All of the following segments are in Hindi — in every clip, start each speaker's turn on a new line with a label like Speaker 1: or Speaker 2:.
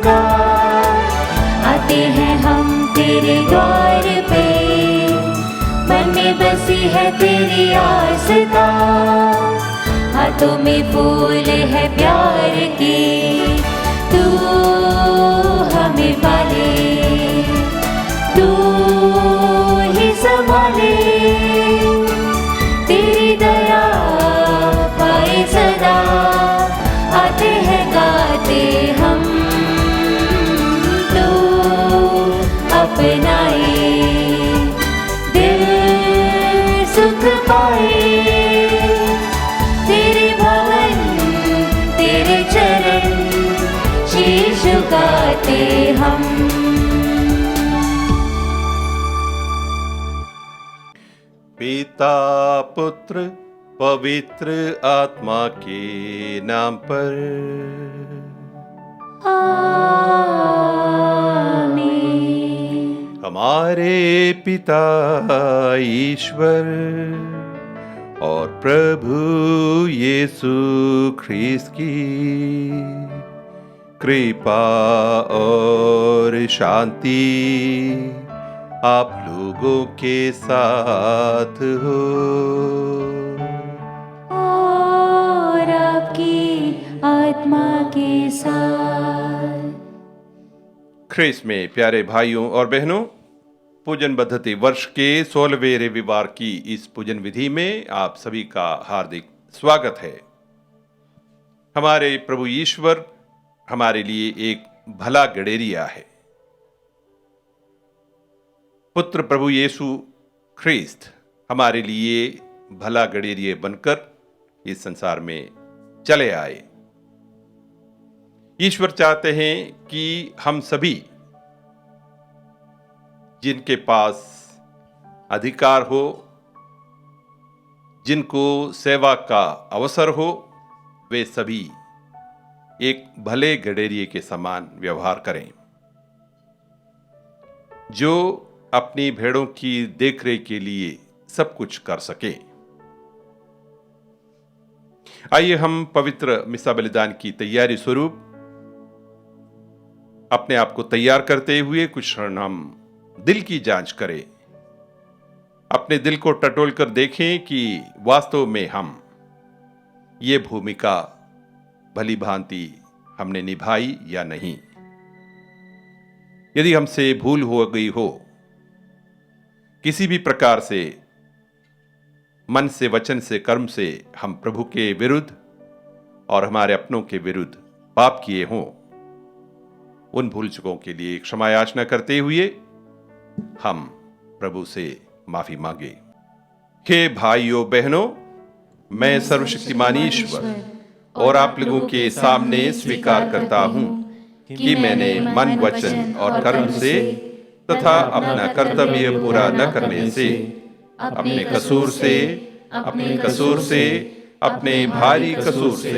Speaker 1: का, आते हैं हम तेरे द्वार पे, मन में बसी है तेरी आस्था, हाथों में फूल है प्यार के, तू हमें पाले, तू ही संभाले, तेरी दया पाए सदा, आते हैं गाते हम, तू अपनाए, दिल सुख पाए, तेरे भवन तेरे चरण शीश झुकाते हम।
Speaker 2: पिता पुत्र पवित्र आत्मा के नाम पर
Speaker 1: आमीन।
Speaker 2: हमारे पिता ईश्वर और प्रभु यीशु ख्रीस्त की कृपा और शांति आप लोगों के साथ हो
Speaker 1: और आपकी आत्मा के साथ।
Speaker 2: ख्रीस्त में प्यारे भाइयों और बहनों, पूजन पद्धति वर्ष के 16वें रविवार की इस पूजन विधि में आप सभी का हार्दिक स्वागत है। हमारे प्रभु ईश्वर हमारे लिए एक भला गडेरिया है। पुत्र प्रभु यीशु ख्रीस्त हमारे लिए भला गडेरिया बनकर इस संसार में चले आए। ईश्वर चाहते हैं कि हम सभी जिनके पास अधिकार हो, जिनको सेवा का अवसर हो, वे सभी एक भले गडेरिये के समान व्यवहार करें, जो अपनी भेड़ों की देखरेख के लिए सब कुछ कर सके। आइए हम पवित्र मिसा बलिदान की तैयारी स्वरूप अपने आप को तैयार करते हुए कुछ क्षण हम दिल की जांच करें, अपने दिल को टटोल कर देखें कि वास्तव में हम ये भूमिका भली भांति हमने निभाई या नहीं। यदि हमसे भूल हो गई हो, किसी भी प्रकार से मन से, वचन से, कर्म से हम प्रभु के विरुद्ध और हमारे अपनों के विरुद्ध पाप किए हों, उन भूल चुकों के लिए क्षमा याचना करते हुए हम प्रभु से माफी मांगे। हे भाइयों बहनों, मैं सर्वशक्तिमान ईश्वर और आप लोगों के सामने स्वीकार करता हूं कि मैंने मन, वचन और कर्म से तथा अपना कर्तव्य पूरा न करने से, अपने कसूर से, अपने भारी कसूर से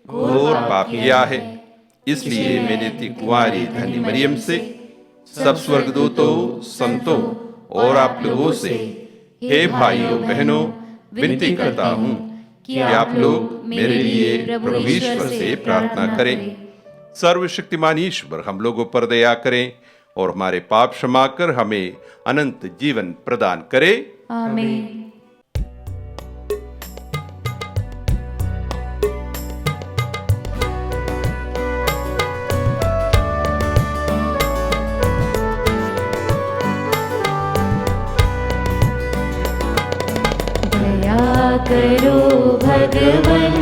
Speaker 2: घोर पाप किया है। इसलिए मैंने कुंवारी धन्य मरियम से, सब स्वर्गदूतों, संतों और आप लोगों से, हे भाइयों बहनों, विनती करता हूं कि आप लोग मेरे लिए प्रभु ईश्वर से प्रार्थना करें। सर्वशक्तिमान ईश्वर हम लोगों पर दया करें और हमारे पाप क्षमा कर हमें अनंत जीवन प्रदान करे।
Speaker 1: आमीन। दया करो भगवन,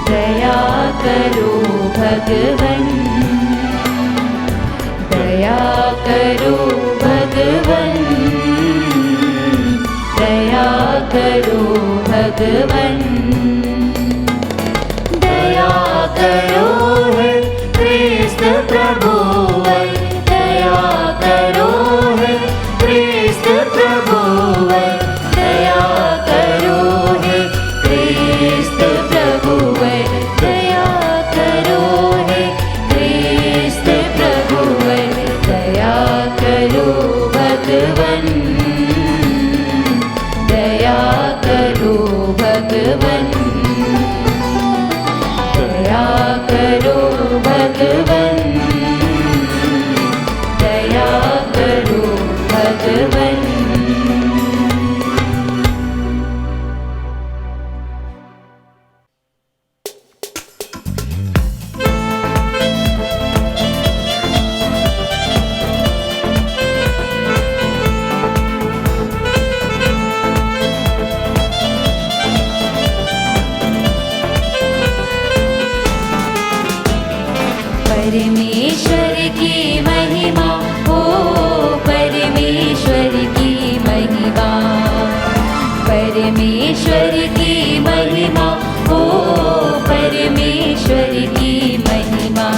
Speaker 1: दया करो भगवन, दया करो भगवन, दया करो भगवन, दया करो है ख्रीस्त प्रभुवर, दया करो है ख्रीस्त प्रभुवर, दया करो है ख्रीस्त प्रभुवर, दया करो है ख्रीस्त प्रभुवर, दया करो भगवन, दया करो भगवन, दया करो की महिमा, हो परमेश्वर की महिमा, परमेश्वर की महिमा, हो परमेश्वर की महिमा।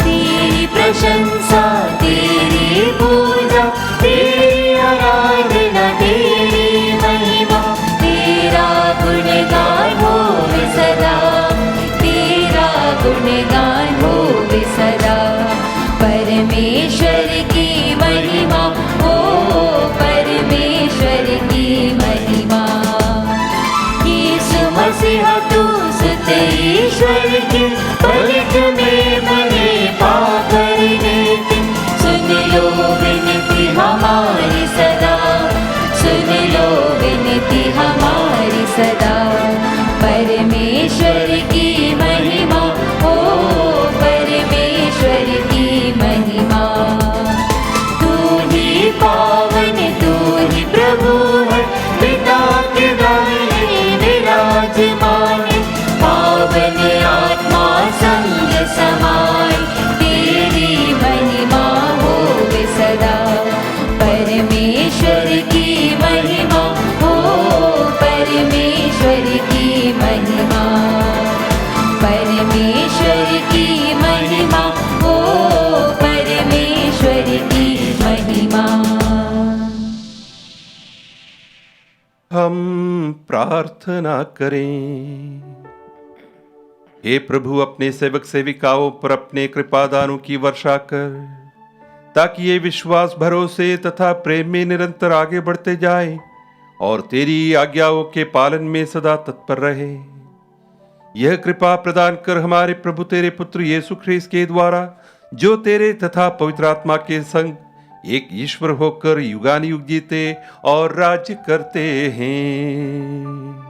Speaker 1: तेरी प्रशंसा, तेरी पूजा, तेरी आराधना, तेरी महिमा, तेरा गुणगान होवे सदा, तेरा गुणगान होवे सदा। परमेश्वर की महिमा, हो परमेश्वर की महिमा। यीशु मसीहा तू सुत ईश्वर की, पलक में बने पाप करने की। सुन लो विनती हमारी सदा, सुन लो विनती हमारी सदा। परमेश्वर की महिमा, हो परमेश्वर की महिमा। तू ही पावन, तू ही प्रभु है, पिता के दाहिने विराजमान है। पावन आत्मा संग समाए, तेरी महिमा होवे सदा। परमेश्वर की महिमा, हो परमेश्वर की महिमा, परमेश्वर की महिमा, हो परमेश्वर की महिमा।
Speaker 2: हम प्रार्थना करें। हे प्रभु, अपने सेवक सेविकाओं पर अपने कृपादानों की वर्षा कर, ताकि ये विश्वास, भरोसे तथा प्रेम में निरंतर आगे बढ़ते जाए और तेरी आज्ञाओं के पालन में सदा तत्पर रहे। यह कृपा प्रदान कर हमारे प्रभु तेरे पुत्र यीशु ख्रीस्त के द्वारा, जो तेरे तथा पवित्र आत्मा के संग एक ईश्वर होकर युगानुयुग जीते और राज्य करते हैं।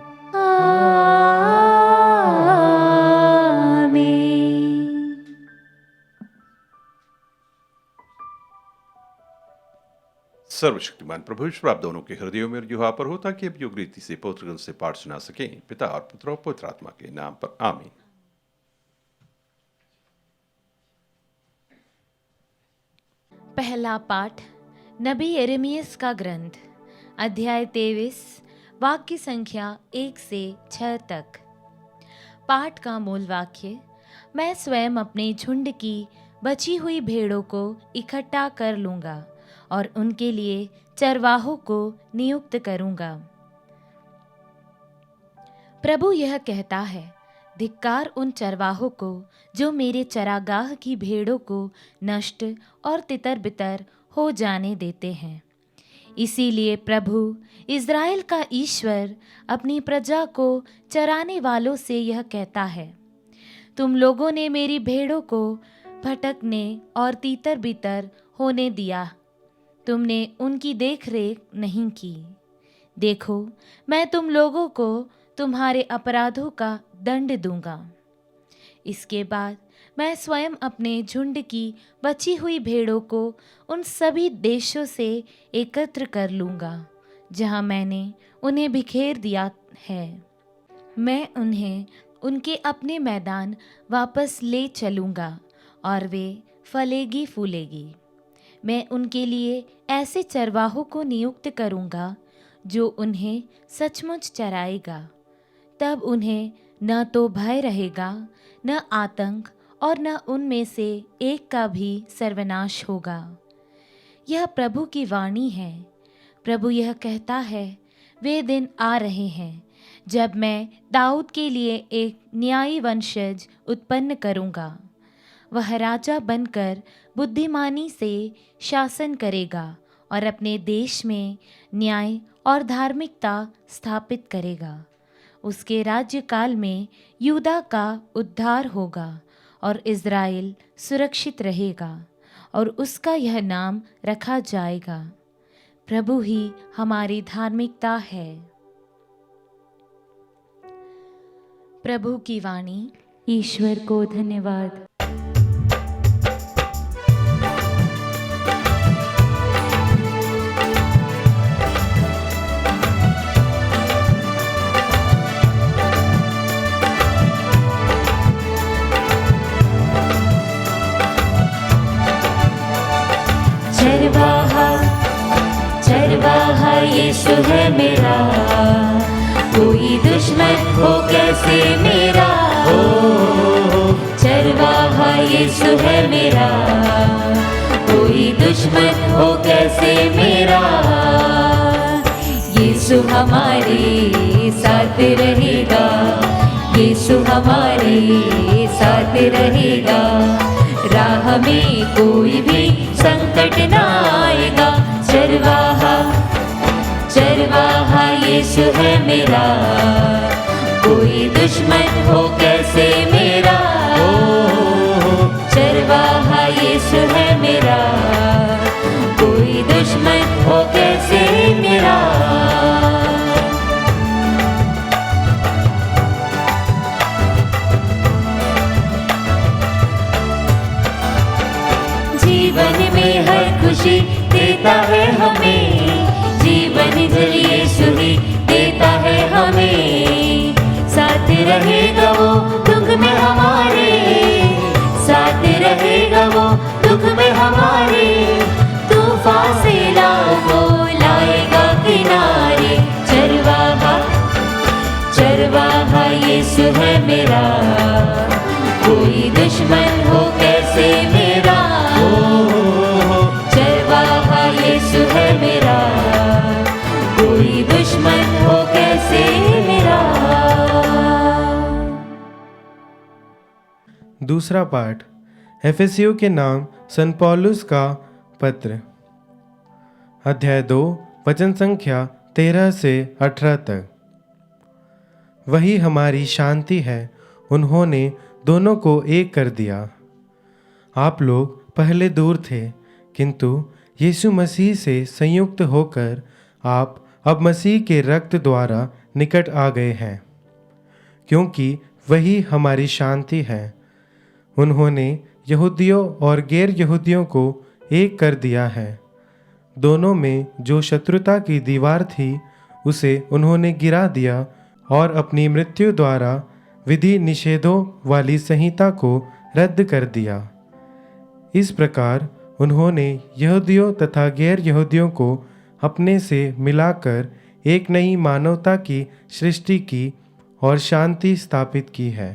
Speaker 2: सर्वशक्तिमान प्रभु ईश्वर, आप दोनों के हृदयों में और जुहा पर हो, ताकि अब योग रीति से पवित्र से पाठ सुना सकें। पिता और पुत्र और पवित्र आत्मा के नाम पर आमीन।
Speaker 3: पहला पाठ नबी यिर्मयाह का ग्रंथ, अध्याय 23, वाक्य संख्या 1 से 6 तक। पाठ का मूल वाक्य: मैं स्वयं अपने झुंड की बची हुई भेड़ों को इकट्ठा कर लूँगा और उनके लिए चरवाहों को नियुक्त करूँगा। प्रभु यह कहता है, धिक्कार उन चरवाहों को जो मेरे चरागाह की भेड़ों को नष्ट और तितर बितर हो जाने देते हैं। इसीलिए प्रभु इज़राइल का ईश्वर अपनी प्रजा को चराने वालों से यह कहता है, तुम लोगों ने मेरी भेड़ों को भटकने और तीतर बितर होने दिया, तुमने उनकी देखरेख नहीं की। देखो, मैं तुम लोगों को तुम्हारे अपराधों का दंड दूंगा। इसके बाद मैं स्वयं अपने झुंड की बची हुई भेड़ों को उन सभी देशों से एकत्र कर लूँगा जहाँ मैंने उन्हें बिखेर दिया है। मैं उन्हें उनके अपने मैदान वापस ले चलूँगा और वे फलेगी फूलेगी। मैं उनके लिए ऐसे चरवाहों को नियुक्त करूँगा जो उन्हें सचमुच चराएगा। तब उन्हें न तो भय रहेगा, न आतंक, और न उनमें से एक का भी सर्वनाश होगा। यह प्रभु की वाणी है। प्रभु यह कहता है, वे दिन आ रहे हैं जब मैं दाऊद के लिए एक न्यायी वंशज उत्पन्न करूँगा। वह राजा बनकर बुद्धिमानी से शासन करेगा और अपने देश में न्याय और धार्मिकता स्थापित करेगा। उसके राज्यकाल में यूदा का उद्धार होगा और इज़राइल सुरक्षित रहेगा और उसका यह नाम रखा जाएगा, प्रभु ही हमारी धार्मिकता है। प्रभु की वाणी। ईश्वर को धन्यवाद।
Speaker 1: चरवाहा चरवाहा यीशु है मेरा, कोई दुश्मन हो कैसे मेरा। चरवाहा यीशु है मेरा, कोई दुश्मन हो कैसे मेरा। यीशु हमारे साथ रहेगा, यीशु हमारे साथ रहेगा, राह में कोई भी संकट ना आएगा। चरवाहा चरवाहा यीशु है मेरा, कोई दुश्मन हो कैसे मेरा। चरवाहा यीशु है मेरा, कोई दुश्मन हो कैसे मेरा। जीवन में हर खुशी देता है हमें, जीवन जल यीशु ही देता है हमें। साथ रहेगा वो दुख में हमारे, साथ रहेगा वो दुख में हमारे। तूफान से लाओ को लाएगा किनारे। चरवाहा चरवाहा यीशु है मेरा, कोई दुश्मन हो कैसे मेरा। चरवाहा यीशु है मेरा, कोई दुश्मन हो कैसे मेरा।
Speaker 4: दूसरा पाठ एफेसियों के नाम सन पौलुस का पत्र, अध्याय 2 वचन संख्या 13 से 18 तक। वही हमारी शांति है, उन्होंने दोनों को एक कर दिया। आप लोग पहले दूर थे, किंतु यीशु मसीह से संयुक्त होकर आप अब मसीह के रक्त द्वारा निकट आ गए हैं, क्योंकि वही हमारी शांति है। उन्होंने यहूदियों और गैर यहूदियों को एक कर दिया है। दोनों में जो शत्रुता की दीवार थी उसे उन्होंने गिरा दिया और अपनी मृत्यु द्वारा विधि निषेधों वाली संहिता को रद्द कर दिया। इस प्रकार उन्होंने यहूदियों तथा गैर यहूदियों को अपने से मिलाकर एक नई मानवता की सृष्टि की और शांति स्थापित की है।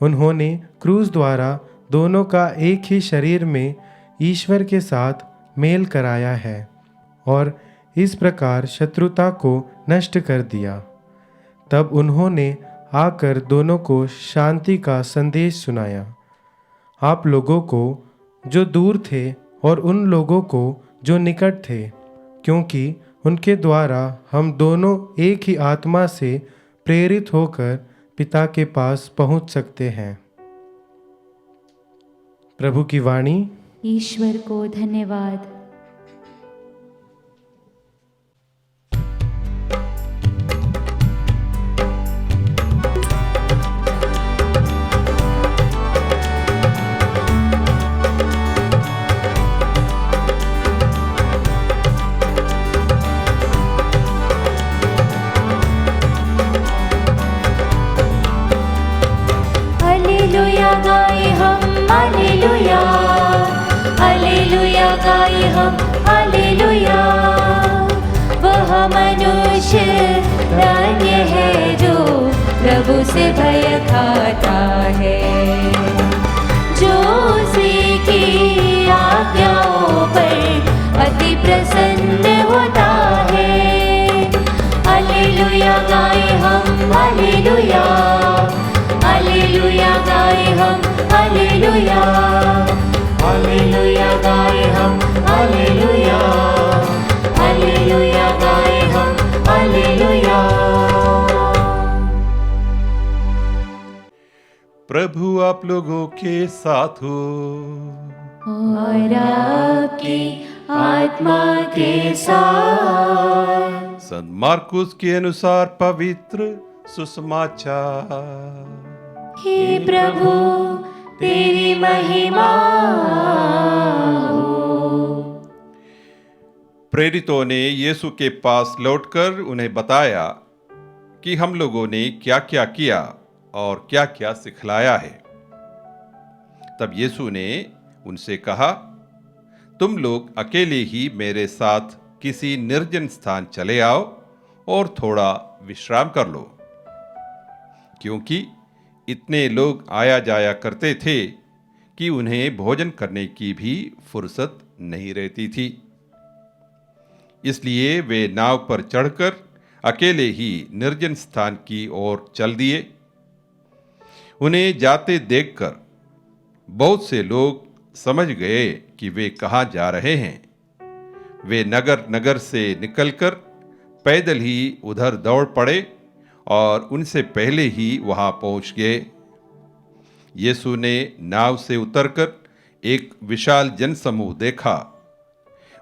Speaker 4: उन्होंने क्रूस द्वारा दोनों का एक ही शरीर में ईश्वर के साथ मेल कराया है और इस प्रकार शत्रुता को नष्ट कर दिया। तब उन्होंने आकर दोनों को शांति का संदेश सुनाया, आप लोगों को जो दूर थे और उन लोगों को जो निकट थे, क्योंकि उनके द्वारा हम दोनों एक ही आत्मा से प्रेरित होकर पिता के पास पहुंच सकते हैं। प्रभु की वाणी।
Speaker 3: ईश्वर को धन्यवाद।
Speaker 1: हालेलुया गाए हम, हालेलुया हालेलुया गाए हम, हालेलुया। वह मनुष्य धन्य है जो प्रभु से भय खाता है, जो उसकी आज्ञाओं पर अति प्रसन्न होता है। हालेलुया गाए हम, हालेलुया हालेलुया गाए हम, हालेलुया हालेलुया गाए हम, हालेलुया हालेलुया गाए हम, हालेलुया।
Speaker 2: प्रभु आप लोगों के साथ हो
Speaker 1: और आपकी आत्मा के साथ।
Speaker 2: संत मार्कुस के अनुसार पवित्र सुसमाचार।
Speaker 1: हे प्रभु तेरी महिमा हो।
Speaker 2: प्रेरितों ने यीशु के पास लौटकर उन्हें बताया कि हम लोगों ने क्या क्या किया और क्या क्या सिखलाया है। तब यीशु ने उनसे कहा, तुम लोग अकेले ही मेरे साथ किसी निर्जन स्थान चले आओ और थोड़ा विश्राम कर लो, क्योंकि इतने लोग आया जाया करते थे कि उन्हें भोजन करने की भी फुर्सत नहीं रहती थी। इसलिए वे नाव पर चढ़कर अकेले ही निर्जन स्थान की ओर चल दिए। उन्हें जाते देखकर बहुत से लोग समझ गए कि वे कहाँ जा रहे हैं। वे नगर नगर से निकलकर पैदल ही उधर दौड़ पड़े और उनसे पहले ही वहां पहुंच गए। यीशु ने नाव से उतरकर एक विशाल जनसमूह देखा।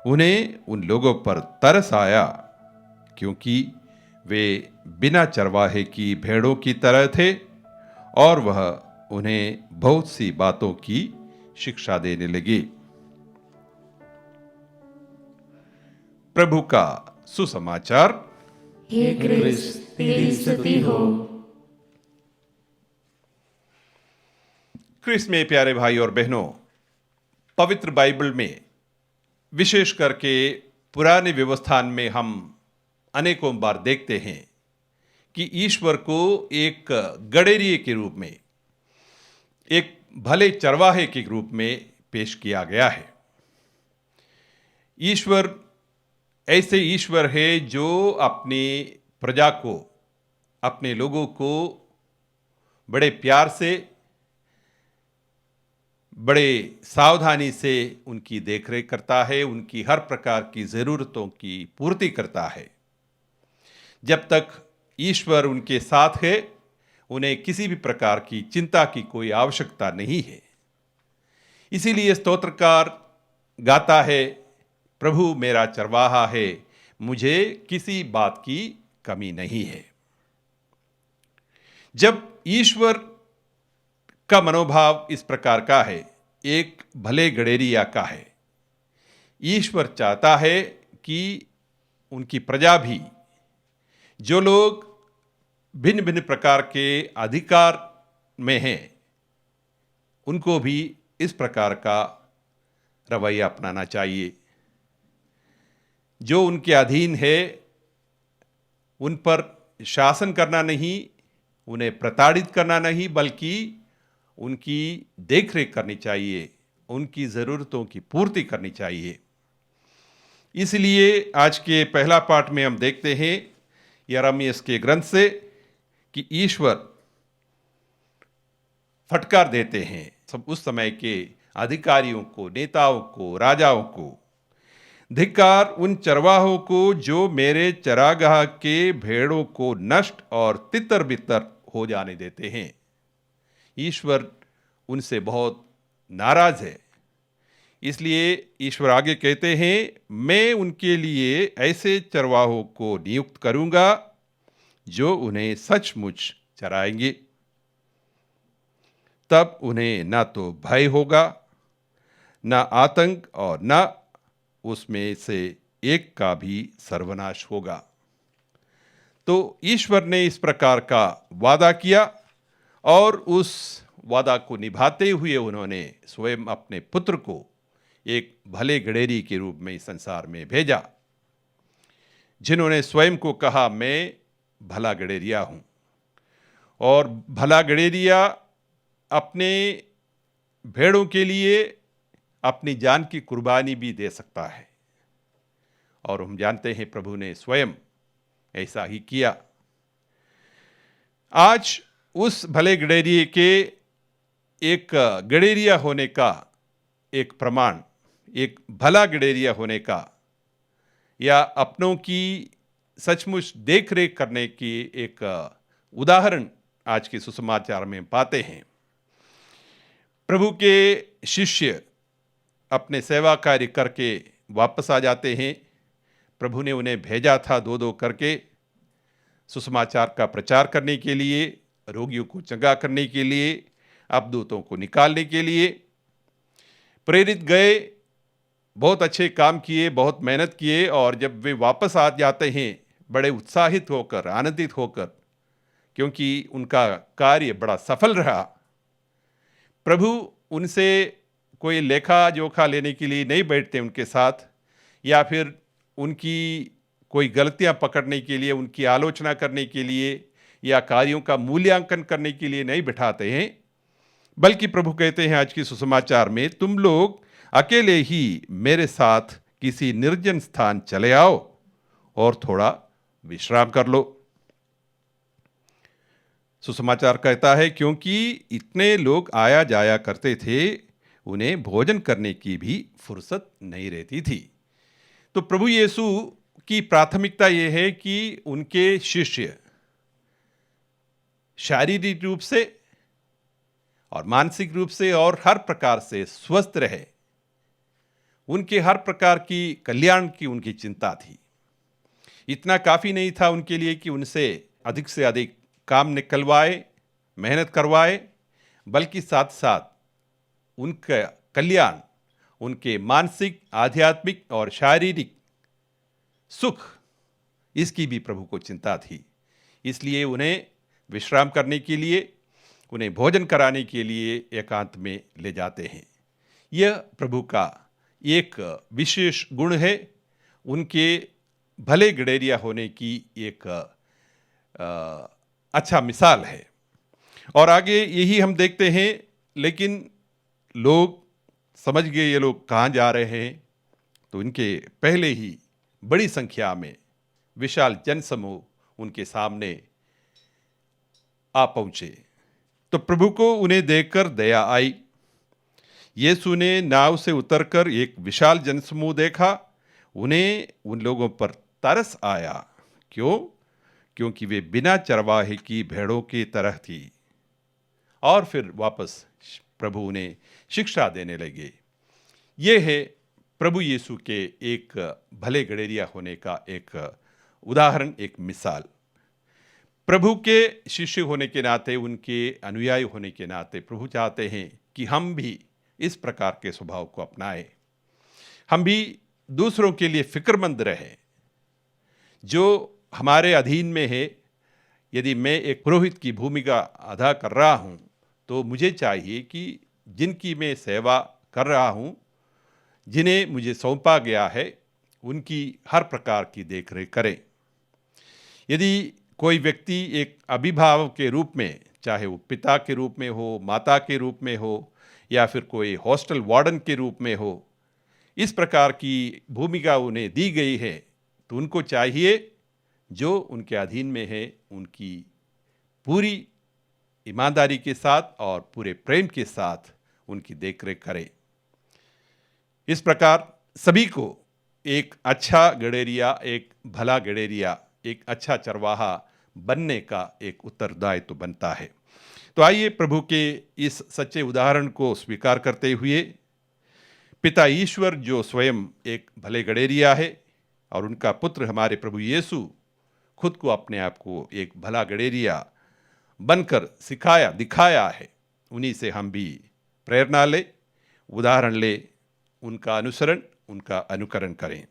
Speaker 2: उन्हें उन लोगों पर तरस आया, क्योंकि वे बिना चरवाहे की भेड़ों की तरह थे और वह उन्हें बहुत सी बातों की शिक्षा देने लगे। प्रभु का सुसमाचार।
Speaker 1: हे क्रिस्त, तेरी स्तुति हो।
Speaker 2: क्रिस्त में प्यारे भाई और बहनों, पवित्र बाइबल में विशेष करके पुराने व्यवस्थान में हम अनेकों बार देखते हैं कि ईश्वर को एक गडेरिये के रूप में, एक भले चरवाहे के रूप में पेश किया गया है। ईश्वर ऐसे ईश्वर है जो अपनी प्रजा को, अपने लोगों को बड़े प्यार से, बड़े सावधानी से उनकी देखरेख करता है, उनकी हर प्रकार की ज़रूरतों की पूर्ति करता है। जब तक ईश्वर उनके साथ है, उन्हें किसी भी प्रकार की चिंता की कोई आवश्यकता नहीं है। इसीलिए स्तोत्रकार गाता है, प्रभु मेरा चरवाहा है, मुझे किसी बात की कमी नहीं है। जब ईश्वर का मनोभाव इस प्रकार का है, एक भले गडेरिया का है, ईश्वर चाहता है कि उनकी प्रजा भी, जो लोग भिन्न भिन्न प्रकार के अधिकार में हैं, उनको भी इस प्रकार का रवैया अपनाना चाहिए। जो उनके अधीन है, उन पर शासन करना नहीं, उन्हें प्रताड़ित करना नहीं, बल्कि उनकी देखरेख करनी चाहिए, उनकी ज़रूरतों की पूर्ति करनी चाहिए। इसलिए आज के पहला पाठ में हम देखते हैं यिर्मयाह के ग्रंथ से कि ईश्वर फटकार देते हैं सब उस समय के अधिकारियों को, नेताओं को, राजाओं को, धिक्कार उन चरवाहों को जो मेरे चरागाह के भेड़ों को नष्ट और तितर बितर हो जाने देते हैं। ईश्वर उनसे बहुत नाराज है। इसलिए ईश्वर आगे कहते हैं, मैं उनके लिए ऐसे चरवाहों को नियुक्त करूंगा जो उन्हें सचमुच चराएंगे। तब उन्हें ना तो भय होगा, ना आतंक, और ना उसमें से एक का भी सर्वनाश होगा। तो ईश्वर ने इस प्रकार का वादा किया और उस वादा को निभाते हुए उन्होंने स्वयं अपने पुत्र को एक भले गडेरी के रूप में इस संसार में भेजा, जिन्होंने स्वयं को कहा, मैं भला गडेरिया हूं। और भला गडेरिया अपने भेड़ों के लिए अपनी जान की कुर्बानी भी दे सकता है, और हम जानते हैं प्रभु ने स्वयं ऐसा ही किया। आज उस भले गडेरिये के एक गडेरिया होने का एक प्रमाण, एक भला गडेरिया होने का, या अपनों की सचमुच देख रेख करने की एक उदाहरण आज के सुसमाचार में पाते हैं। प्रभु के शिष्य अपने सेवा कार्य करके वापस आ जाते हैं। प्रभु ने उन्हें भेजा था दो दो करके सुसमाचार का प्रचार करने के लिए, रोगियों को चंगा करने के लिए, अबदूतों को निकालने के लिए। प्रेरित गए, बहुत अच्छे काम किए, बहुत मेहनत किए, और जब वे वापस आ जाते हैं बड़े उत्साहित होकर, आनंदित होकर, क्योंकि उनका कार्य बड़ा सफल रहा। प्रभु उनसे कोई लेखा जोखा लेने के लिए नहीं बैठते उनके साथ, या फिर उनकी कोई गलतियां पकड़ने के लिए, उनकी आलोचना करने के लिए या कार्यों का मूल्यांकन करने के लिए नहीं बिठाते हैं, बल्कि प्रभु कहते हैं आज की सुसमाचार में, तुम लोग अकेले ही मेरे साथ किसी निर्जन स्थान चले आओ और थोड़ा विश्राम कर लो। सुसमाचार कहता है क्योंकि इतने लोग आया जाया करते थे, उन्हें भोजन करने की भी फुर्सत नहीं रहती थी। तो प्रभु यीशु की प्राथमिकता यह है कि उनके शिष्य शारीरिक रूप से और मानसिक रूप से और हर प्रकार से स्वस्थ रहे। उनके हर प्रकार की कल्याण की उनकी चिंता थी। इतना काफ़ी नहीं था उनके लिए कि उनसे अधिक से अधिक काम निकलवाए, मेहनत करवाए, बल्कि साथ साथ उनका कल्याण, उनके मानसिक, आध्यात्मिक और शारीरिक सुख, इसकी भी प्रभु को चिंता थी। इसलिए उन्हें विश्राम करने के लिए, उन्हें भोजन कराने के लिए एकांत में ले जाते हैं। यह प्रभु का एक विशेष गुण है, उनके भले गडेरिया होने की एक अच्छा मिसाल है। और आगे यही हम देखते हैं, लेकिन लोग समझ गए ये लोग कहाँ जा रहे हैं, तो इनके पहले ही बड़ी संख्या में विशाल जनसमूह उनके सामने आ पहुँचे। तो प्रभु को उन्हें देखकर दया आई। यीशु ने नाव से उतरकर एक विशाल जनसमूह देखा। उन्हें उन लोगों पर तरस आया। क्यों? क्योंकि वे बिना चरवाहे की भेड़ों की तरह थी। और फिर वापस प्रभु उन्हें शिक्षा देने लगे। ये है प्रभु यीशु के एक भले गडेरिया होने का एक उदाहरण, एक मिसाल। प्रभु के शिष्य होने के नाते, उनके अनुयायी होने के नाते प्रभु चाहते हैं कि हम भी इस प्रकार के स्वभाव को अपनाएं। हम भी दूसरों के लिए फिक्रमंद रहें। जो हमारे अधीन में है, यदि मैं एक पुरोहित की भूमिका अदा कर रहा हूं, तो मुझे चाहिए कि जिनकी मैं सेवा कर रहा हूं, जिन्हें मुझे सौंपा गया है, उनकी हर प्रकार की देखरेख करें। यदि कोई व्यक्ति एक अभिभावक के रूप में, चाहे वो पिता के रूप में हो, माता के रूप में हो, या फिर कोई हॉस्टल वार्डन के रूप में हो, इस प्रकार की भूमिका उन्हें दी गई है, तो उनको चाहिए जो उनके अधीन में है, उनकी पूरी ईमानदारी के साथ और पूरे प्रेम के साथ उनकी देखरेख करें। इस प्रकार सभी को एक अच्छा गडेरिया, एक भला गडेरिया, एक अच्छा चरवाहा बनने का एक उत्तरदायित्व बनता है। तो आइए प्रभु के इस सच्चे उदाहरण को स्वीकार करते हुए, पिता ईश्वर जो स्वयं एक भले गडेरिया है और उनका पुत्र हमारे प्रभु यीशु खुद को, अपने आप को एक भला गडेरिया बनकर सिखाया, दिखाया है, उन्हीं से हम भी प्रेरणा ले, उदाहरण ले, उनका अनुसरण, उनका अनुकरण करें।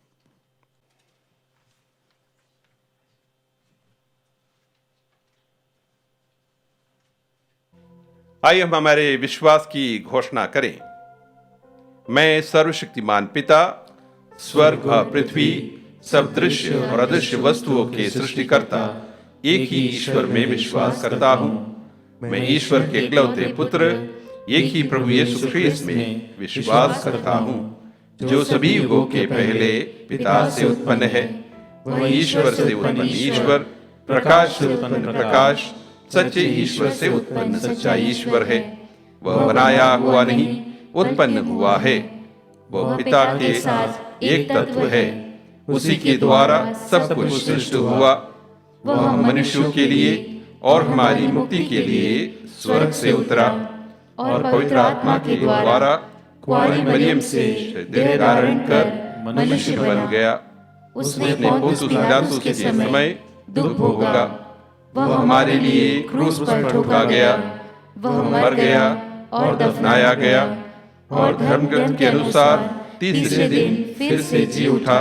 Speaker 2: आइए हम हमारे विश्वास की घोषणा करें। मैं सर्वशक्तिमान पिता, स्वर्ग और पृथ्वी, सब दृश्य और अदृश्य वस्तुओं के सृष्टिकर्ता एक ही ईश्वर में विश्वास करता हूँ। मैं ईश्वर के इकलौते पुत्र, एक ही प्रभु यीशु ख्रीस्त में विश्वास करता हूँ, जो सभी युगों के पहले पिता से उत्पन्न है। वह ईश्वर से उत्पन्न ईश्वर, प्रकाश से उत्पन्न प्रकाश, सच्चे ईश्वर से उत्पन्न सच्चा ईश्वर है। वह बनाया हुआ नहीं, उत्पन्न हुआ है। वह पिता के साथ एक तत्व है। उसी के द्वारा सब कुछ सृष्टि हुआ। वह हम मनुष्यों के लिए और हमारी मुक्ति के लिए स्वर्ग से उतरा और पवित्र आत्मा के द्वारा कुंवारी मरियम से देह धारण कर मनुष्य बन गया। उसने पोंतुस पिलातुस के समय दुख भोगा। वह हमारे लिए क्रूस पर ठोका गया। वह मर गया और दफनाया गया और धर्मग्रंथ के अनुसार तीसरे दिन फिर से जी उठा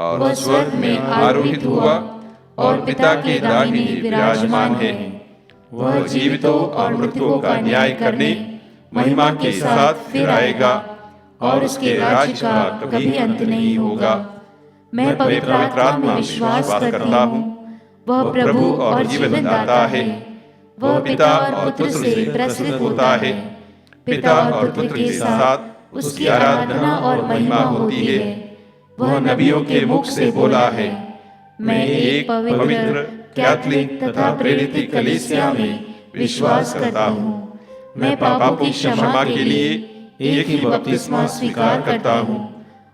Speaker 2: और स्वर्ग में आरोहित हुआ और पिता के दाहिने विराजमान है। वह जीवितों और मृतकों का न्याय करने महिमा के साथ फिर आएगा
Speaker 3: और उसके राज्य का कभी अंत नहीं होगा। मैं पवित्र आत्मा में विश्वास करता हूँ, वह प्रभु और जीवन दाता है। वह पिता और पुत्र से प्रस्तुत होता है। पिता और पुत्र के साथ उसकी आराधना और महिमा होती है। वह नबियों के मुख से बोला है। मैं एक पवित्र कैथोलिक तथा प्रेरित कलीसिया में विश्वास करता हूँ। मैं पापों की क्षमा के लिए एक ही बपतिस्मा स्वीकार करता हूँ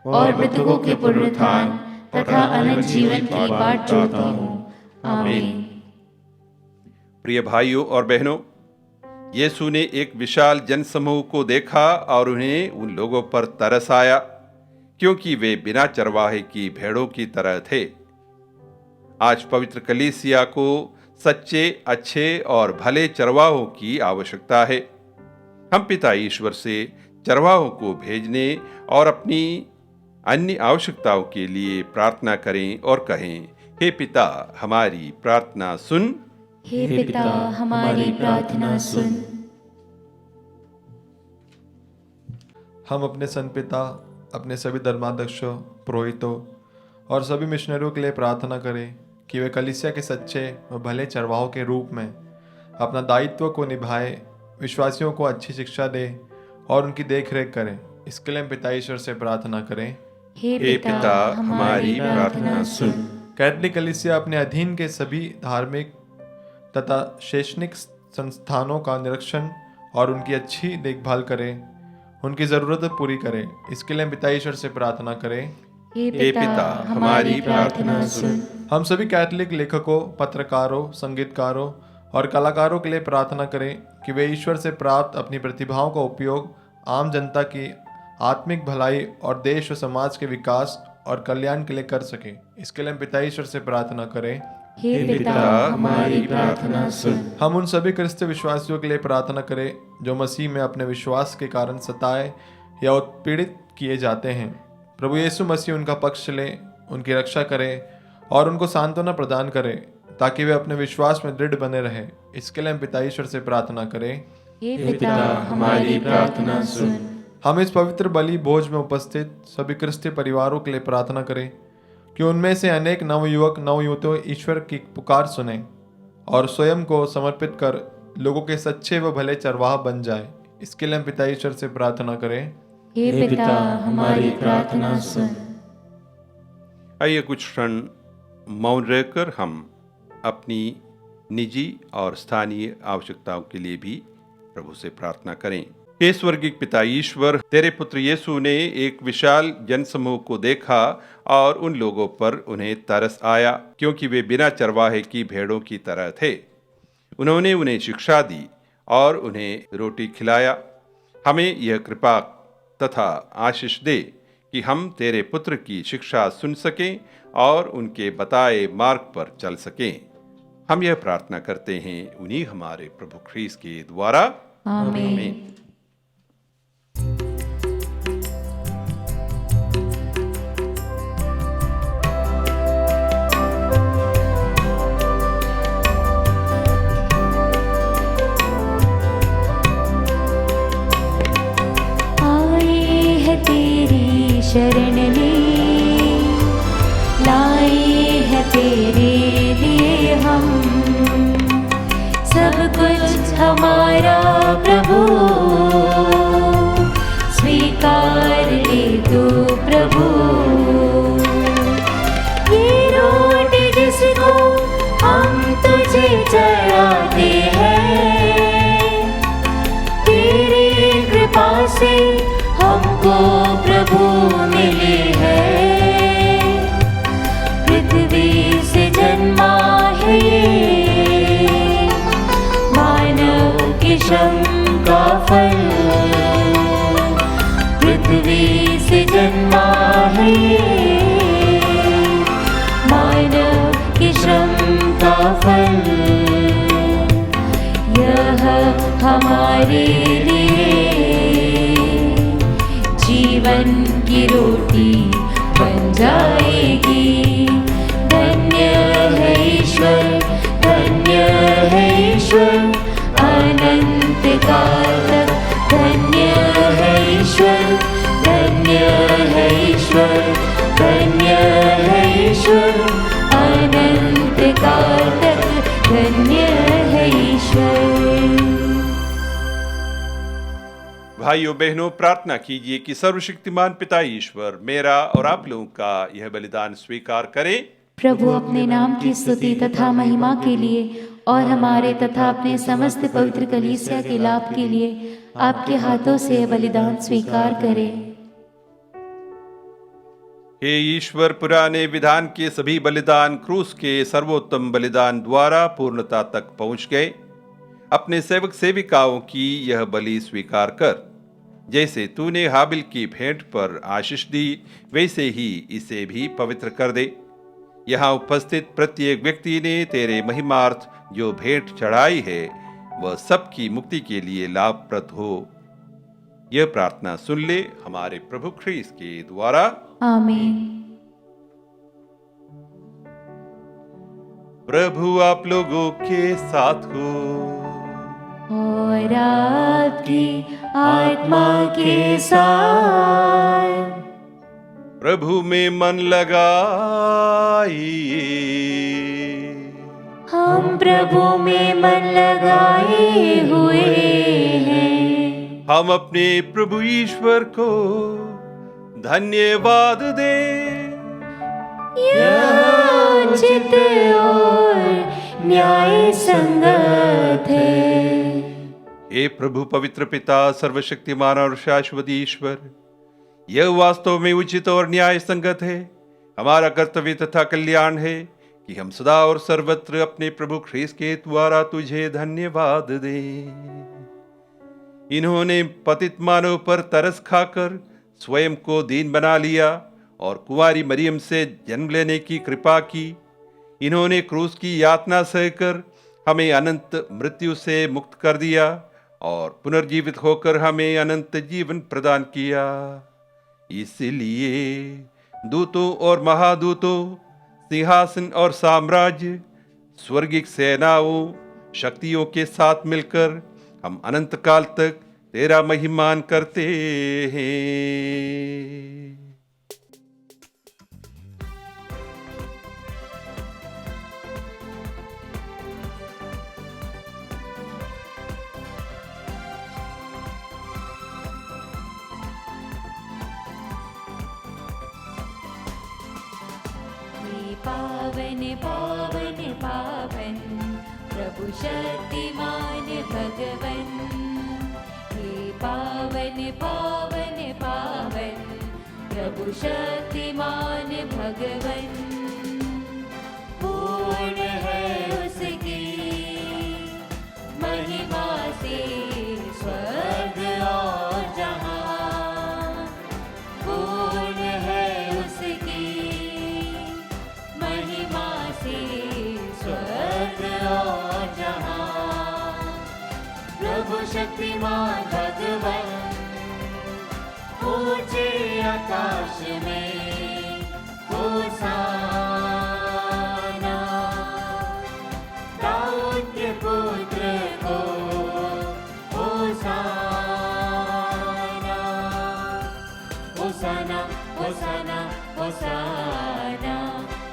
Speaker 3: और मृतकों के पुनरुत्थान तथा अनंत जीवन की बाट जोहता हूँ। आमीन।
Speaker 2: प्रिय भाइयों और बहनों, यीशु ने एक विशाल जनसमूह को देखा और उन्हें उन लोगों पर तरस आया, क्योंकि वे बिना चरवाहे की भेड़ों की तरह थे। आज पवित्र कलीसिया को सच्चे, अच्छे और भले चरवाहों की आवश्यकता है। हम पिता ईश्वर से चरवाहों को भेजने और अपनी अन्य आवश्यकताओं के लिए प्रार्थना करें और कहें, हे पिता हमारी प्रार्थना सुन।
Speaker 3: हे पिता हमारी प्रार्थना सुन।
Speaker 5: हम अपने सन पिता, अपने सभी धर्माध्यक्षों, पुरोहितों और सभी मिशनरियों के लिए प्रार्थना करें कि वे कलीसिया के सच्चे व भले चरवाहों के रूप में अपना दायित्व को निभाएं, विश्वासियों को अच्छी शिक्षा दें और उनकी देखरेख करें। इसके लिए हम पिता ईश्वर से प्रार्थना करें,
Speaker 3: हे
Speaker 2: पिता हमारी प्रार्थना सुन।
Speaker 5: कैथोलिक कलीसिया अपने अधीन के सभी धार्मिक तथा शैक्षणिक संस्थानों का निरीक्षण और उनकी अच्छी देखभाल करें, उनकी ज़रूरत पूरी करें। इसके लिए हम पिता ईश्वर से प्रार्थना करें,
Speaker 3: हे
Speaker 2: पिता हमारी प्रार्थना सुन।
Speaker 5: हम सभी कैथोलिक लेखकों, पत्रकारों, संगीतकारों और कलाकारों के लिए प्रार्थना करें कि वे ईश्वर से प्राप्त अपनी प्रतिभाओं का उपयोग आम जनता की आत्मिक भलाई और देश और समाज के विकास और कल्याण के लिए कर सकें। इसके लिए हम पिता ईश्वर से प्रार्थना करें,
Speaker 3: हे पिता हमारी प्रार्थना सुन।
Speaker 5: हम उन सभी क्रिस्तीय विश्वासियों के लिए प्रार्थना करें जो मसीह में अपने विश्वास के कारण सताए या उत्पीड़ित किए जाते हैं। प्रभु यीशु मसीह उनका पक्ष लें, उनकी रक्षा करें और उनको सांत्वना प्रदान करें ताकि वे अपने विश्वास में दृढ़ बने रहें। इसके लिए हम पिता ईश्वर से प्रार्थना करें,
Speaker 3: हे पिता हमारी प्रार्थना सुन।
Speaker 5: हम इस पवित्र बलि भोज में उपस्थित सभी क्रिस्तीय परिवारों के लिए प्रार्थना करें कि उनमें से अनेक नवयुवक नवयुवतियों ईश्वर की पुकार सुने और स्वयं को समर्पित कर लोगों के सच्चे व भले चरवाहा बन जाए। इसके लिए हम पिता ईश्वर से प्रार्थना करें,
Speaker 3: हे पिता हमारी प्रार्थना सुन।
Speaker 2: आइए कुछ क्षण मौन रहकर हम अपनी निजी और स्थानीय आवश्यकताओं के लिए भी प्रभु से प्रार्थना करें। हे स्वर्गीय पिता ईश्वर, तेरे पुत्र यीशु ने एक विशाल जनसमूह को देखा और उन लोगों पर उन्हें तरस आया, क्योंकि वे बिना चरवाहे की भेड़ों की तरह थे। उन्होंने उन्हें शिक्षा दी और उन्हें रोटी खिलाया। हमें यह कृपा तथा आशीष दे कि हम तेरे पुत्र की शिक्षा सुन सकें और उनके बताए मार्ग पर चल सकें। हम यह प्रार्थना करते हैं उन्हीं हमारे प्रभु ख्रीस्त के द्वारा, आमीन।
Speaker 3: शरण में लाए हैं तेरे लिए हम, सब कुछ हमारा प्रभु स्वीकार ले तू प्रभु। ये रोटी जिसको हम तुझे चढ़ाते हैं, तेरी कृपा से हमको प्रभु मिले है। पृथ्वी से जन्मा है ये मानव के श्रम का फल। पृथ्वी से जन्मा है ये मानव के श्रम का फल। यह हमारे लिए जीवन की रोटी बन जाएगी। धन्य है ईश्वर, धन्य है ईश्वर अनंत काल तक। धन्य है ईश्वर,
Speaker 1: ईश्वर, धन्य है ईश्वर, अनंत काल तक धन्य है ईश्वर।
Speaker 2: भाइयों बहनों, प्रार्थना कीजिए कि सर्वशक्तिमान पिता ईश्वर मेरा और आप लोगों का यह बलिदान स्वीकार करें।
Speaker 3: प्रभु अपने नाम की स्तुति तथा महिमा के लिए और हमारे तथा अपने समस्त पवित्र कलीसिया के लाभ के लिए आपके हाथों से यह बलिदान स्वीकार करें।
Speaker 2: हे ईश्वर, पुराने विधान के सभी बलिदान क्रूस के सर्वोत्तम बलिदान द्वारा पूर्णता तक पहुंच गए। अपने सेवक सेविकाओं की यह बलि स्वीकार कर। जैसे तूने हाबिल की भेंट पर आशीष दी, वैसे ही इसे भी पवित्र कर दे। यहाँ उपस्थित प्रत्येक व्यक्ति ने तेरे महिमार्थ जो भेंट चढ़ाई है वह सबकी मुक्ति के लिए लाभप्रद हो। यह प्रार्थना सुन ले हमारे प्रभु ख्रीस्त के द्वारा।
Speaker 3: आमीन।
Speaker 2: प्रभु आप लोगों के साथ हो
Speaker 3: और आपकी आत्मा के साथ।
Speaker 2: प्रभु में मन लगाइए।
Speaker 3: हम प्रभु में मन लगाए हुए हैं।
Speaker 2: हम अपने प्रभु ईश्वर को धन्यवाद दें।
Speaker 3: यह उचित और न्याय संगत है।
Speaker 2: हे प्रभु पवित्र पिता, सर्वशक्तिमान और शाश्वत ईश्वर, यह वास्तव में उचित और न्याय संगत है। हमारा कर्तव्य तथा कल्याण है कि हम सदा और सर्वत्र अपने प्रभु ख्रीस्त के द्वारा तुझे धन्यवाद दें। इन्होंने पतित मानव पर तरस खाकर स्वयं को दीन बना लिया और कुंवारी मरियम से जन्म लेने की कृपा की। इन्होंने क्रूस की यातना सहकर हमें अनंत मृत्यु से मुक्त कर दिया और पुनर्जीवित होकर हमें अनंत जीवन प्रदान किया। इसलिए दूतों और महादूतों, सिंहासन और साम्राज्य, स्वर्गिक सेनाओं, शक्तियों के साथ मिलकर हम अनंत काल तक तेरा महिमान करते हैं।
Speaker 1: पावन पावन पावन प्रभु शक्तिमान भगवन। हे पावन पावन पावन प्रभु शक्तिमान भगवन। पूर्ण है उसकी महिमा से स्वर्ग और जहां। पूर्ण है उसकी महिमा से स्वर्ग और जहां। प्रभु शक्तिमान भगवन ऊंचे आकाश में होशाना। दाऊद के पुत्र को होशाना। होशाना होशाना होशाना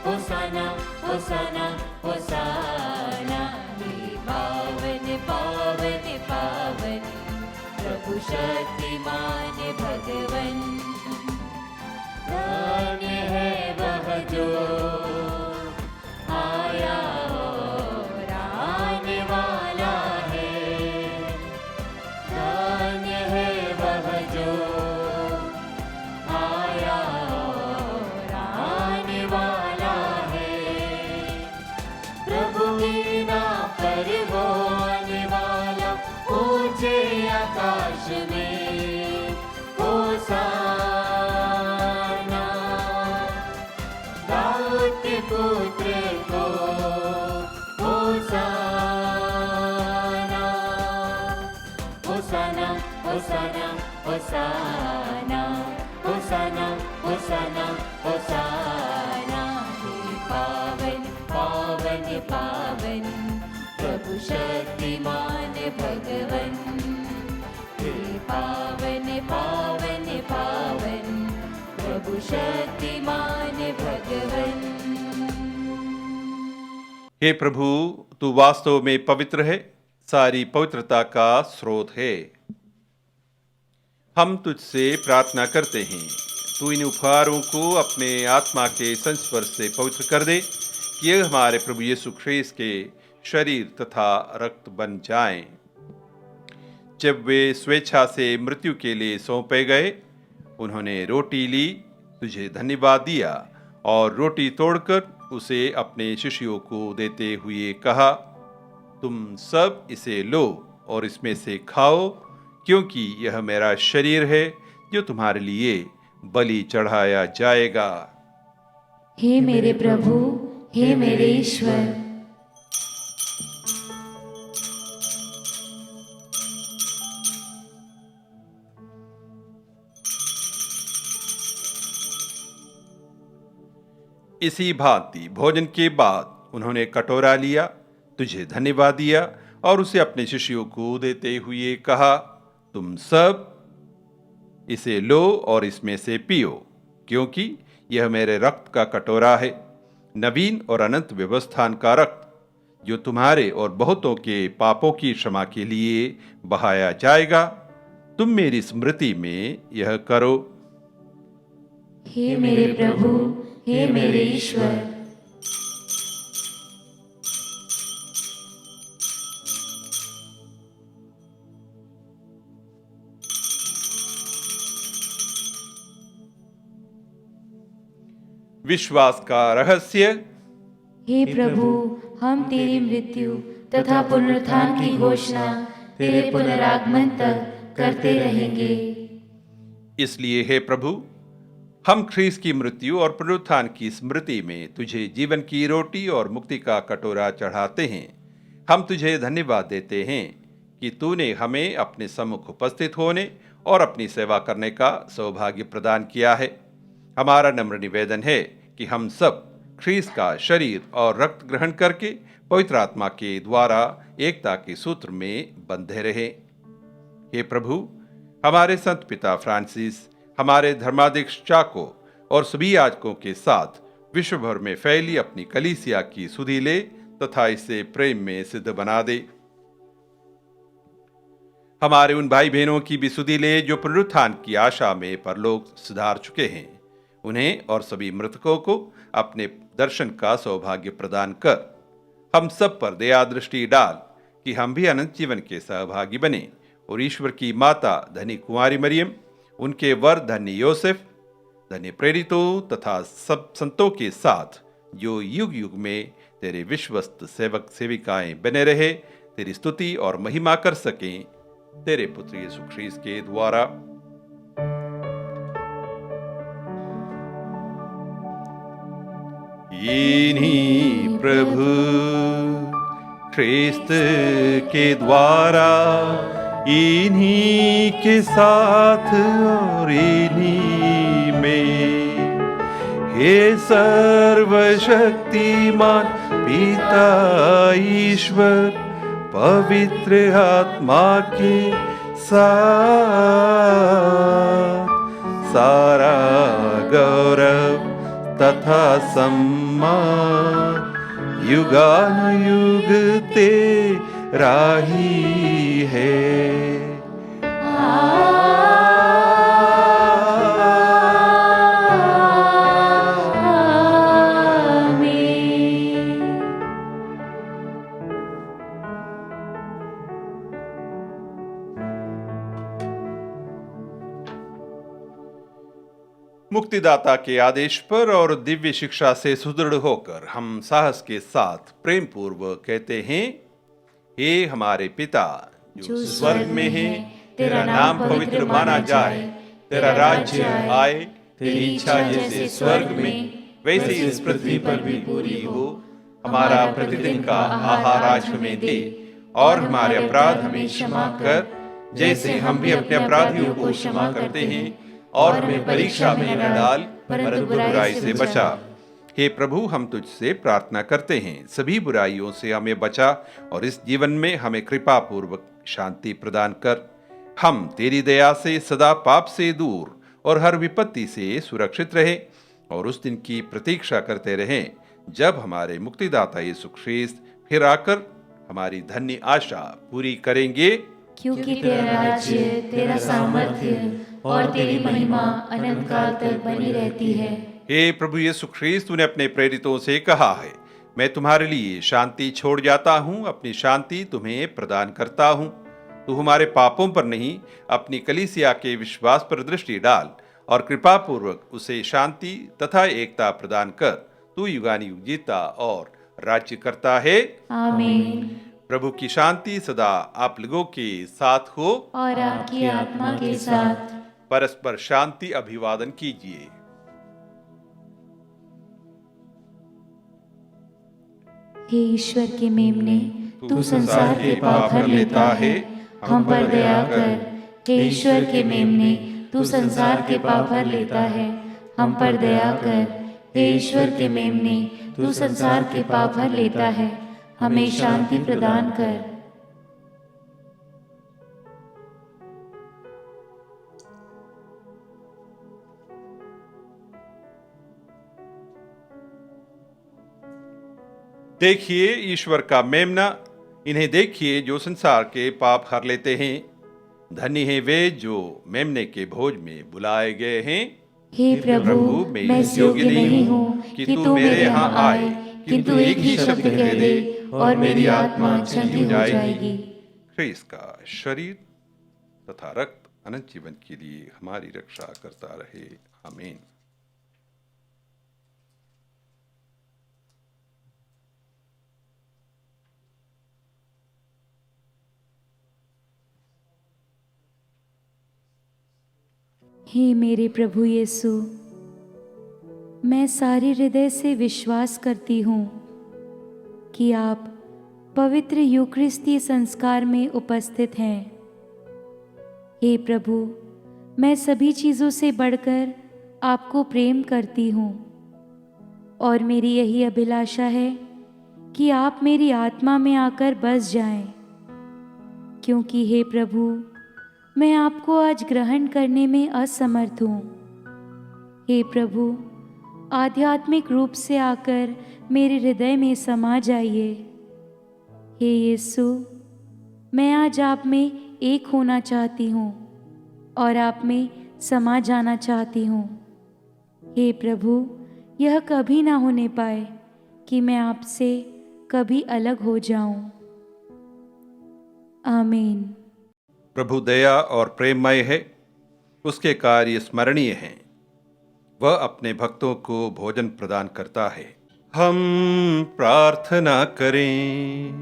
Speaker 1: होशाना होशाना होशाना। हे पावन पावन पावन प्रभु शक्तिमान भगवन। धन्य है वह जो आया और आने वाला है। धन्य है वह जो आया और आने वाला है। प्रभु के नाम पर वो आने वाला ऊंचे आकाश में होशाना। दाऊद के पुत्र को होशाना। होशाना होशाना होशाना होशाना होशाना होशाना। हे पावन पावन पावन प्रभु शक्तिमान भगवन। हे पावन पावन पावन प्रभु शक्तिमान भगवन।
Speaker 2: हे प्रभु, तू वास्तव में पवित्र है, सारी पवित्रता का स्रोत है। हम तुझसे प्रार्थना करते हैं, तू इन उपहारों को अपने आत्मा के संस्पर्श से पवित्र कर दे कि ये हमारे प्रभु यीशु ख्रीस्त के शरीर तथा रक्त बन जाएं। जब वे स्वेच्छा से मृत्यु के लिए सौंपे गए, उन्होंने रोटी ली, तुझे धन्यवाद दिया और रोटी तोड़कर उसे अपने शिष्यों को देते हुए कहा, तुम सब इसे लो और इसमें से खाओ, क्योंकि यह मेरा शरीर है जो तुम्हारे लिए बलि चढ़ाया जाएगा।
Speaker 3: हे मेरे प्रभु, हे मेरे ईश्वर।
Speaker 2: इसी भांति भोजन के बाद उन्होंने कटोरा लिया, तुझे धन्यवाद दिया और उसे अपने शिष्यों को देते हुए कहा, तुम सब इसे लो और इसमें से पियो, क्योंकि यह मेरे रक्त का कटोरा है, नवीन और अनंत व्यवस्थान का रक्त, जो तुम्हारे और बहुतों के पापों की क्षमा के लिए बहाया जाएगा। तुम मेरी स्मृति में यह करो।
Speaker 3: हे मेरे प्रभु, हे मेरे ईश्वर।
Speaker 2: विश्वास का रहस्य।
Speaker 3: हे प्रभु, हम तेरी मृत्यु तथा पुनरुत्थान की घोषणा तेरे पुनरागमन तक करते रहेंगे।
Speaker 2: इसलिए हे प्रभु, हम ख्रीस्त की मृत्यु और पुनरुत्थान की स्मृति में तुझे जीवन की रोटी और मुक्ति का कटोरा चढ़ाते हैं। हम तुझे धन्यवाद देते हैं कि तूने हमें अपने सम्मुख उपस्थित होने और अपनी सेवा करने का सौभाग्य प्रदान किया है। हमारा नम्र निवेदन है कि हम सब ख्रीस्त का शरीर और रक्त ग्रहण करके पवित्र आत्मा के द्वारा एकता के सूत्र में बंधे रहे। हे प्रभु, हमारे संत पिता फ्रांसिस, हमारे धर्माध्यक्ष चाको और सभी याजकों के साथ विश्व भर में फैली अपनी कलीसिया की सुधि ले तथा इसे प्रेम में सिद्ध बना दे। हमारे उन भाई बहनों की भी सुधि ले जो पुनरुत्थान की आशा में परलोक सिधार चुके हैं। उन्हें और सभी मृतकों को अपने दर्शन का सौभाग्य प्रदान कर हम सब पर दया दृष्टि डाल कि हम भी अनंत जीवन के सहभागी बने और ईश्वर की माता धनी कुंवारी मरियम, उनके वर धन्य योसेफ, धन्य प्रेरितों तथा सब संतों के साथ जो युग युग में तेरे विश्वस्त सेवक सेविकाएं बने रहे, तेरी स्तुति और महिमा कर सकें, तेरे पुत्र यीशु ख्रीस्त के द्वारा। इन्हीं प्रभु ख्रीस्त के द्वारा, इन्हीं के साथ और इन्हीं में, हे सर्वशक्तिमान पिता ईश्वर, पवित्र आत्मा के साथ सारा गौरव तथा सम्मान युगानुयुग तेरा ही है। मुक्तिदाता के आदेश पर और दिव्य शिक्षा से सुदृढ़ होकर हम साहस के साथ प्रेम पूर्वक कहते हैं, हे हमारे पिता जो स्वर्ग में है, तेरा नाम पवित्र माना जाए, तेरा राज्य आए, तेरी इच्छा जैसे स्वर्ग में वैसे इस पृथ्वी पर भी पूरी हो। हमारा प्रतिदिन का आहार आज हमें दे और हमारे अपराध हमें क्षमा कर, जैसे हम भी अपने अपराधियों को क्षमा करते हैं, और हमें परीक्षा में न डाल परंतु बुराई से बचा। हे प्रभु, हम तुझसे प्रार्थना करते हैं, सभी बुराइयों से हमें बचा और इस जीवन में हमें कृपा पूर्वक शांति प्रदान कर। हम तेरी दया से सदा पाप से दूर और हर विपत्ति से सुरक्षित रहें और उस दिन की प्रतीक्षा करते रहें जब हमारे मुक्तिदाता यीशु ख्रीस्त फिर आकर हमारी धन्य आशा पूरी करेंगे।
Speaker 3: क्योंकि तेरा राज्य, तेरा सामर्थ्य और तेरी महिमा अनंत काल तक बनी रहती है।
Speaker 2: हे प्रभु यीशु ख्रीस्त, तूने अपने प्रेरितों से कहा है, मैं तुम्हारे लिए शांति छोड़ जाता हूँ, अपनी शांति तुम्हें प्रदान करता हूँ। तू हमारे पापों पर नहीं, अपनी कलीसिया के विश्वास पर दृष्टि डाल और कृपा पूर्वक उसे शांति तथा एकता प्रदान कर। तू युगानुयुग जीता और राज्य करता है।
Speaker 3: आमीन।
Speaker 2: प्रभु की शांति सदा आप लोगों के साथ हो
Speaker 3: और आपकी आत्मा के साथ।
Speaker 2: परस्पर शांति अभिवादन कीजिए।
Speaker 3: हे ईश्वर के मेमने,
Speaker 2: तू संसार के पाप हर लेता है,
Speaker 3: हम पर दया कर। हे ईश्वर के मेमने, तू संसार के पाप हर लेता है, हम पर दया कर। हे ईश्वर के मेमने, तू संसार के पाप हर लेता है, हमें शांति प्रदान कर।
Speaker 2: देखिए ईश्वर का मेमना, इन्हें देखिए जो संसार के पाप हर लेते हैं। धन्य हैं वे जो मेमने के भोज में बुलाए गए हैं।
Speaker 3: हे प्रभु, मैं इस योग्य नहीं हूँ कि तू मेरे यहाँ आए, किंतु एक ही शब्द कह दे और मेरी आत्मा चंगी हो जाएगी।
Speaker 2: ख्रीस्त का शरीर तथा रक्त अनंत जीवन के लिए हमारी रक्षा करता रहे। आमीन।
Speaker 3: हे मेरे प्रभु यीशु, मैं सारे हृदय से विश्वास करती हूँ कि आप पवित्र यूकरिस्तीय संस्कार में उपस्थित हैं। हे प्रभु, मैं सभी चीज़ों से बढ़कर आपको प्रेम करती हूँ और मेरी यही अभिलाषा है कि आप मेरी आत्मा में आकर बस जाएं, क्योंकि हे प्रभु, मैं आपको आज ग्रहण करने में असमर्थ हूँ। हे प्रभु, आध्यात्मिक रूप से आकर मेरे हृदय में समा जाइए। हे यीशु, मैं आज आप में एक होना चाहती हूँ और आप में समा जाना चाहती हूँ। हे प्रभु, यह कभी ना होने पाए कि मैं आपसे कभी अलग हो जाऊं। आमीन।
Speaker 2: प्रभु दया और प्रेममय है, उसके कार्य स्मरणीय हैं। वह अपने भक्तों को भोजन प्रदान करता है। हम प्रार्थना करें।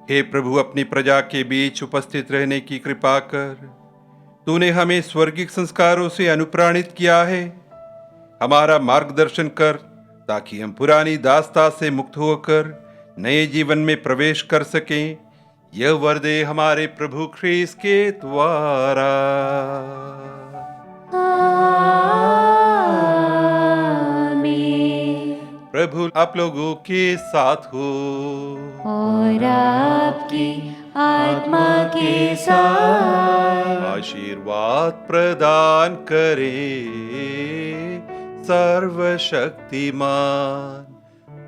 Speaker 2: हे प्रभु, अपनी प्रजा के बीच उपस्थित रहने की कृपा कर। तूने हमें स्वर्गिक संस्कारों से अनुप्राणित किया है। हमारा मार्गदर्शन कर ताकि हम पुरानी दास्ता से मुक्त होकर नए जीवन में प्रवेश कर सकें। यह वर दे हमारे प्रभु ख्रीस्त के द्वारा।
Speaker 3: आमीन।
Speaker 2: प्रभु आप लोगों के साथ हो
Speaker 3: और आपकी आत्मा के साथ।
Speaker 2: आशीर्वाद प्रदान करे सर्वशक्तिमान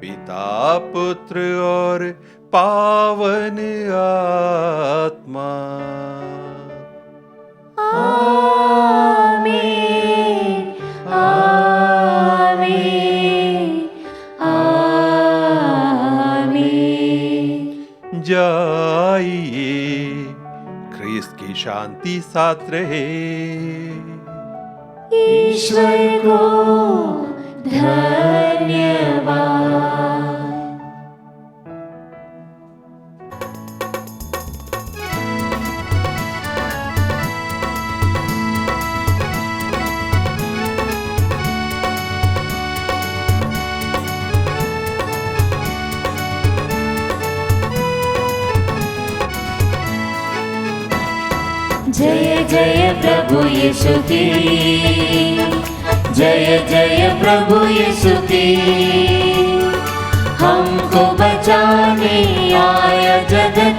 Speaker 2: पिता, पुत्र और पावन आत्मा।
Speaker 3: आमीन, आमीन, आमीन।
Speaker 2: जाइए, ख्रीस्त की शांति साथ रहे।
Speaker 3: ईश्वर को धन्यवाद। जय जय प्रभु यीशु की, जय जय प्रभु यीशु की। हमको बचाने आया जगत